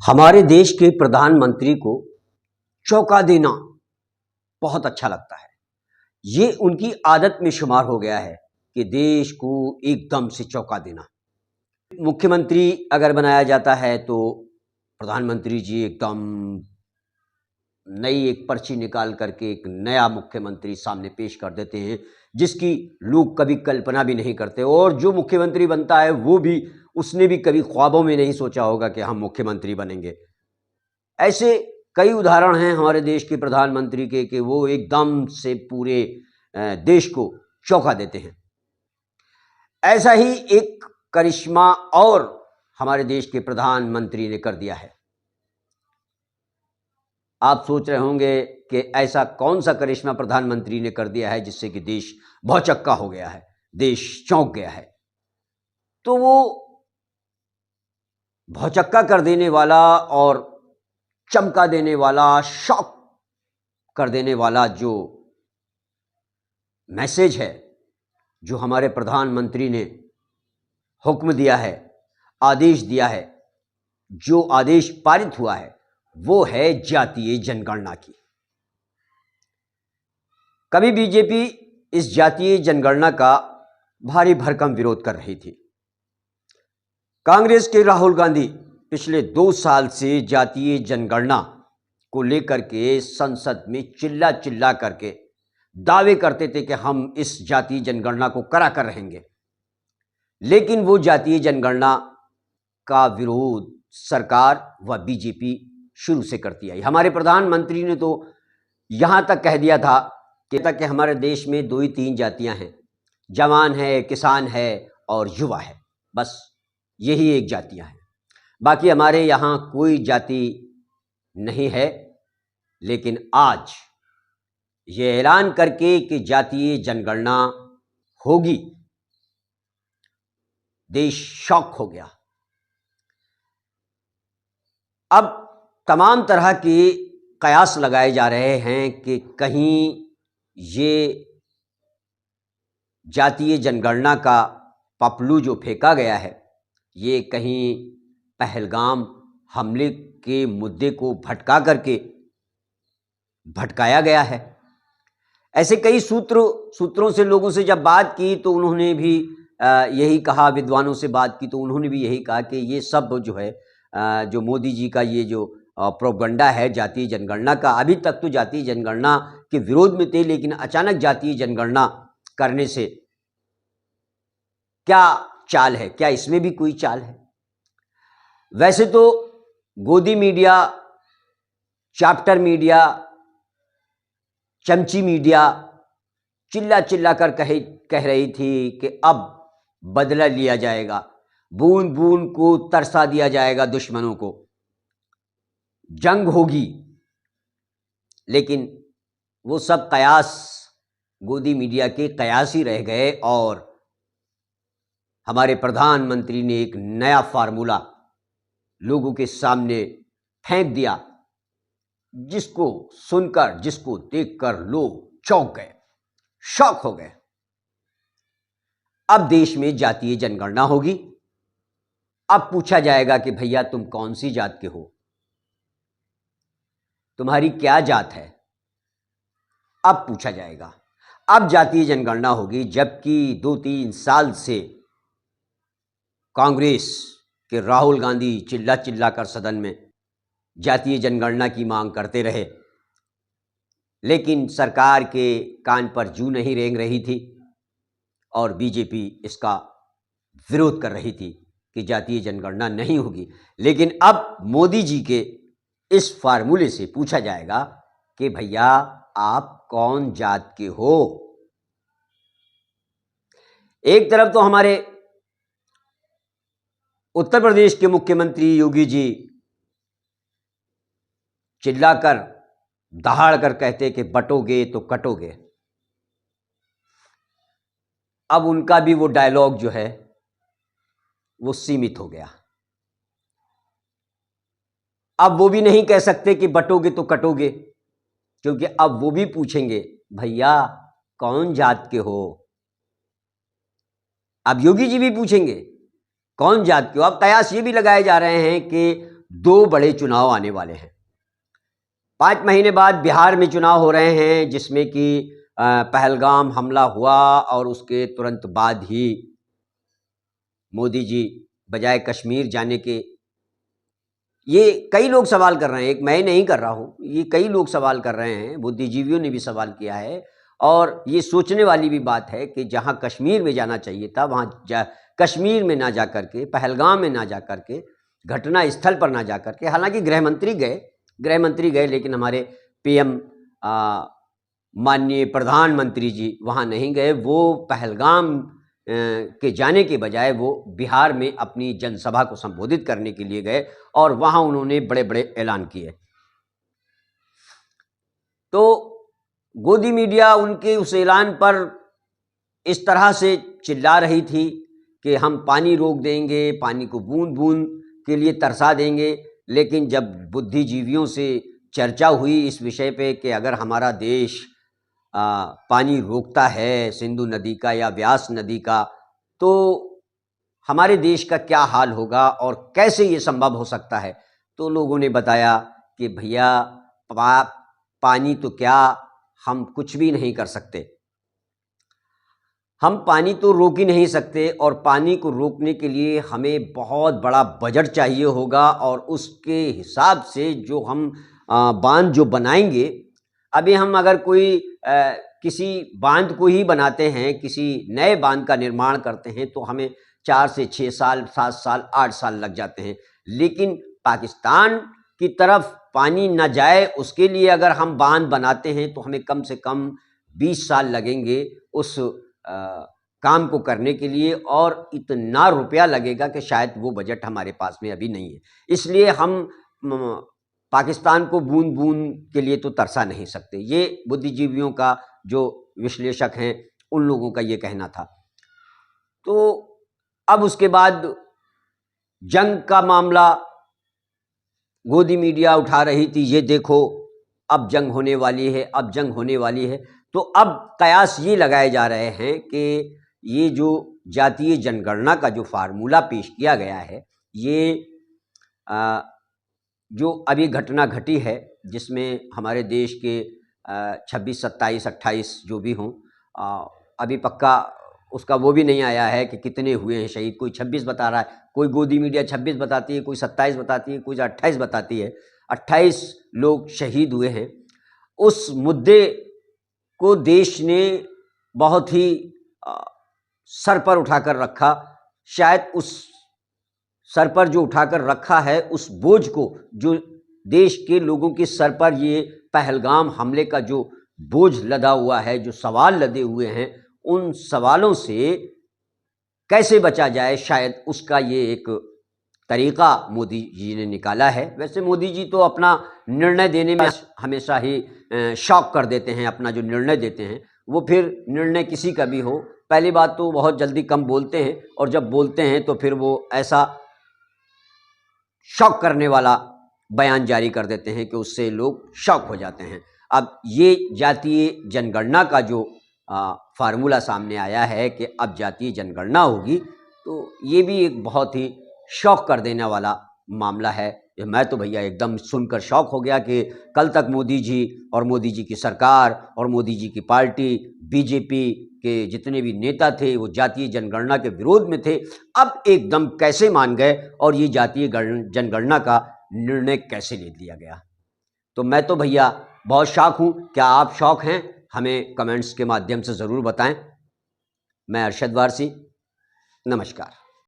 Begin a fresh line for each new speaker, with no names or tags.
हमारे देश के प्रधानमंत्री को चौंका देना बहुत अच्छा लगता है। ये उनकी आदत में शुमार हो गया है कि देश को एकदम से चौंका देना। मुख्यमंत्री अगर बनाया जाता है तो प्रधानमंत्री जी एकदम नई एक पर्ची निकाल करके एक नया मुख्यमंत्री सामने पेश कर देते हैं, जिसकी लोग कभी कल्पना भी नहीं करते। और जो मुख्यमंत्री बनता है वो भी उसने भी कभी ख्वाबों में नहीं सोचा होगा कि हम मुख्यमंत्री बनेंगे। ऐसे कई उदाहरण हैं हमारे देश के प्रधानमंत्री के कि वो एकदम से पूरे देश को चौंका देते हैं। ऐसा ही एक करिश्मा और हमारे देश के प्रधानमंत्री ने कर दिया है। आप सोच रहे होंगे कि ऐसा कौन सा करिश्मा प्रधानमंत्री ने कर दिया है जिससे कि देश भौचक्का हो गया है, देश चौंक गया है। तो वो भौचक्का कर देने वाला और चमका देने वाला, शॉक कर देने वाला जो मैसेज है, जो हमारे प्रधानमंत्री ने हुक्म दिया है, आदेश दिया है, जो आदेश पारित हुआ है, वो है जातीय जनगणना की। कभी बीजेपी इस जातीय जनगणना का भारी भरकम विरोध कर रही थी। कांग्रेस के राहुल गांधी पिछले 2 साल से जातीय जनगणना को लेकर के संसद में चिल्ला चिल्ला करके दावे करते थे कि हम इस जातीय जनगणना को करा कर रहेंगे। लेकिन वो जातीय जनगणना का विरोध सरकार व बीजेपी शुरू से करती आई। हमारे प्रधानमंत्री ने तो यहां तक कह दिया था कि हमारे देश में 2 ही 3 जातियां हैं, जवान है, किसान है और युवा है। बस यही एक जातियां हैं, बाकी हमारे यहाँ कोई जाति नहीं है। लेकिन आज ये ऐलान करके कि जातीय जनगणना होगी, देश शॉक हो गया। अब तमाम तरह के कयास लगाए जा रहे हैं कि कहीं ये जातीय जनगणना का पपलू जो फेंका गया है, ये कहीं पहलगाम हमले के मुद्दे को भटका करके भटकाया गया है। ऐसे कई सूत्रों से लोगों से जब बात की तो उन्होंने भी यही कहा, विद्वानों से बात की तो उन्होंने भी यही कहा कि ये सब जो है, जो मोदी जी का ये जो प्रोपगंडा है जातीय जनगणना का, अभी तक तो जातीय जनगणना के विरोध में थे, लेकिन अचानक जातीय जनगणना करने से क्या चाल है, क्या इसमें भी कोई चाल है? वैसे तो गोदी मीडिया, चैप्टर मीडिया, चमची मीडिया चिल्ला चिल्ला कर कह रही थी कि अब बदला लिया जाएगा, बूंद बूंद को तरसा दिया जाएगा, दुश्मनों को जंग होगी। लेकिन वो सब कयास गोदी मीडिया के कयास ही रह गए और हमारे प्रधानमंत्री ने एक नया फार्मूला लोगों के सामने फेंक दिया, जिसको सुनकर, जिसको देखकर लोग चौंक गए, शॉक हो गए। अब देश में जातीय जनगणना होगी। अब पूछा जाएगा कि भैया तुम कौन सी जात के हो, तुम्हारी क्या जात है, अब पूछा जाएगा। अब जातीय जनगणना होगी, जबकि 2-3 साल से कांग्रेस के राहुल गांधी चिल्ला चिल्ला कर सदन में जातीय जनगणना की मांग करते रहे, लेकिन सरकार के कान पर जू नहीं रेंग रही थी और बीजेपी इसका विरोध कर रही थी कि जातीय जनगणना नहीं होगी। लेकिन अब मोदी जी के इस फार्मूले से पूछा जाएगा कि भैया आप कौन जात के हो। एक तरफ तो हमारे उत्तर प्रदेश के मुख्यमंत्री योगी जी चिल्लाकर, दहाड़ कर कहते कि बटोगे तो कटोगे। अब उनका भी वो डायलॉग जो है वो सीमित हो गया। अब वो भी नहीं कह सकते कि बटोगे तो कटोगे, क्योंकि अब वो भी पूछेंगे भैया कौन जात के हो। अब योगी जी भी पूछेंगे कौन जात के हो। अब कयास ये भी लगाए जा रहे हैं कि दो बड़े चुनाव आने वाले हैं। 5 महीने बाद बिहार में चुनाव हो रहे हैं, जिसमें कि पहलगाम हमला हुआ और उसके तुरंत बाद ही मोदी जी बजाय कश्मीर जाने के, ये कई लोग सवाल कर रहे हैं, एक मैं नहीं कर रहा हूँ, ये कई लोग सवाल कर रहे हैं, बुद्धिजीवियों ने भी सवाल किया है। और ये सोचने वाली भी बात है कि जहाँ कश्मीर में जाना चाहिए था वहाँ कश्मीर में ना जा कर के, पहलगाम में ना जा कर के, घटना स्थल पर ना जा कर के, हालांकि गृह मंत्री गए लेकिन हमारे पीएम माननीय प्रधानमंत्री जी वहाँ नहीं गए। वो पहलगाम के जाने के बजाय वो बिहार में अपनी जनसभा को संबोधित करने के लिए गए और वहाँ उन्होंने बड़े बड़े ऐलान किए। तो गोदी मीडिया उनके उस ऐलान पर इस तरह से चिल्ला रही थी कि हम पानी रोक देंगे, पानी को बूंद बूंद के लिए तरसा देंगे। लेकिन जब बुद्धिजीवियों से चर्चा हुई इस विषय पे कि अगर हमारा देश पानी रोकता है सिंधु नदी का या व्यास नदी का, तो हमारे देश का क्या हाल होगा और कैसे ये संभव हो सकता है, तो लोगों ने बताया कि भैया पानी तो क्या, हम कुछ भी नहीं कर सकते, हम पानी तो रोक ही नहीं सकते और पानी को रोकने के लिए हमें बहुत बड़ा बजट चाहिए होगा और उसके हिसाब से जो हम बांध जो बनाएंगे, अभी हम अगर कोई किसी बांध को ही बनाते हैं, किसी नए बांध का निर्माण करते हैं तो हमें 4 से 6 साल, 7 साल, 8 साल लग जाते हैं। लेकिन पाकिस्तान की तरफ पानी न जाए उसके लिए अगर हम बांध बनाते हैं तो हमें कम से कम 20 साल लगेंगे उस काम को करने के लिए, और इतना रुपया लगेगा कि शायद वो बजट हमारे पास में अभी नहीं है। इसलिए हम पाकिस्तान को बूंद बूंद के लिए तो तरसा नहीं सकते। ये बुद्धिजीवियों का जो विश्लेषक हैं उन लोगों का ये कहना था। तो अब उसके बाद जंग का मामला गोदी मीडिया उठा रही थी, ये देखो अब जंग होने वाली है, अब जंग होने वाली है। तो अब कयास ये लगाए जा रहे हैं कि ये जो जातीय जनगणना का जो फार्मूला पेश किया गया है, ये जो अभी घटना घटी है जिसमें हमारे देश के 26, 27, 28 जो भी हों, अभी पक्का उसका वो भी नहीं आया है कि कितने हुए हैं शहीद। कोई 26 बता रहा है, कोई गोदी मीडिया 26 बताती है, कोई 27 बताती है, कोई 28 बताती है। 28 लोग शहीद हुए हैं। उस मुद्दे को देश ने बहुत ही सर पर उठाकर रखा। शायद उस सर पर जो उठाकर रखा है उस बोझ को, जो देश के लोगों के सर पर ये पहलगाम हमले का जो बोझ लदा हुआ है, जो सवाल लदे हुए हैं, उन सवालों से कैसे बचा जाए, शायद उसका ये एक तरीका मोदी जी ने निकाला है। वैसे मोदी जी तो अपना निर्णय देने में हमेशा ही शॉक कर देते हैं। अपना जो निर्णय देते हैं वो फिर निर्णय किसी का भी हो, पहली बात तो बहुत जल्दी कम बोलते हैं, और जब बोलते हैं तो फिर वो ऐसा शॉक करने वाला बयान जारी कर देते हैं कि उससे लोग शॉक हो जाते हैं। अब ये जातीय जनगणना का जो फार्मूला सामने आया है कि अब जातीय जनगणना होगी, तो ये भी एक बहुत ही शॉक कर देने वाला मामला है। मैं तो भैया एकदम सुनकर शॉक हो गया कि कल तक मोदी जी और मोदी जी की सरकार और मोदी जी की पार्टी बीजेपी के जितने भी नेता थे वो जातीय जनगणना के विरोध में थे, अब एकदम कैसे मान गए और ये जातीय जनगणना का निर्णय कैसे ले लिया गया। तो मैं तो भैया बहुत शॉक हूँ। क्या आप शॉक हैं? हमें कमेंट्स के माध्यम से ज़रूर बताएं। मैं अरशद वारसी, नमस्कार।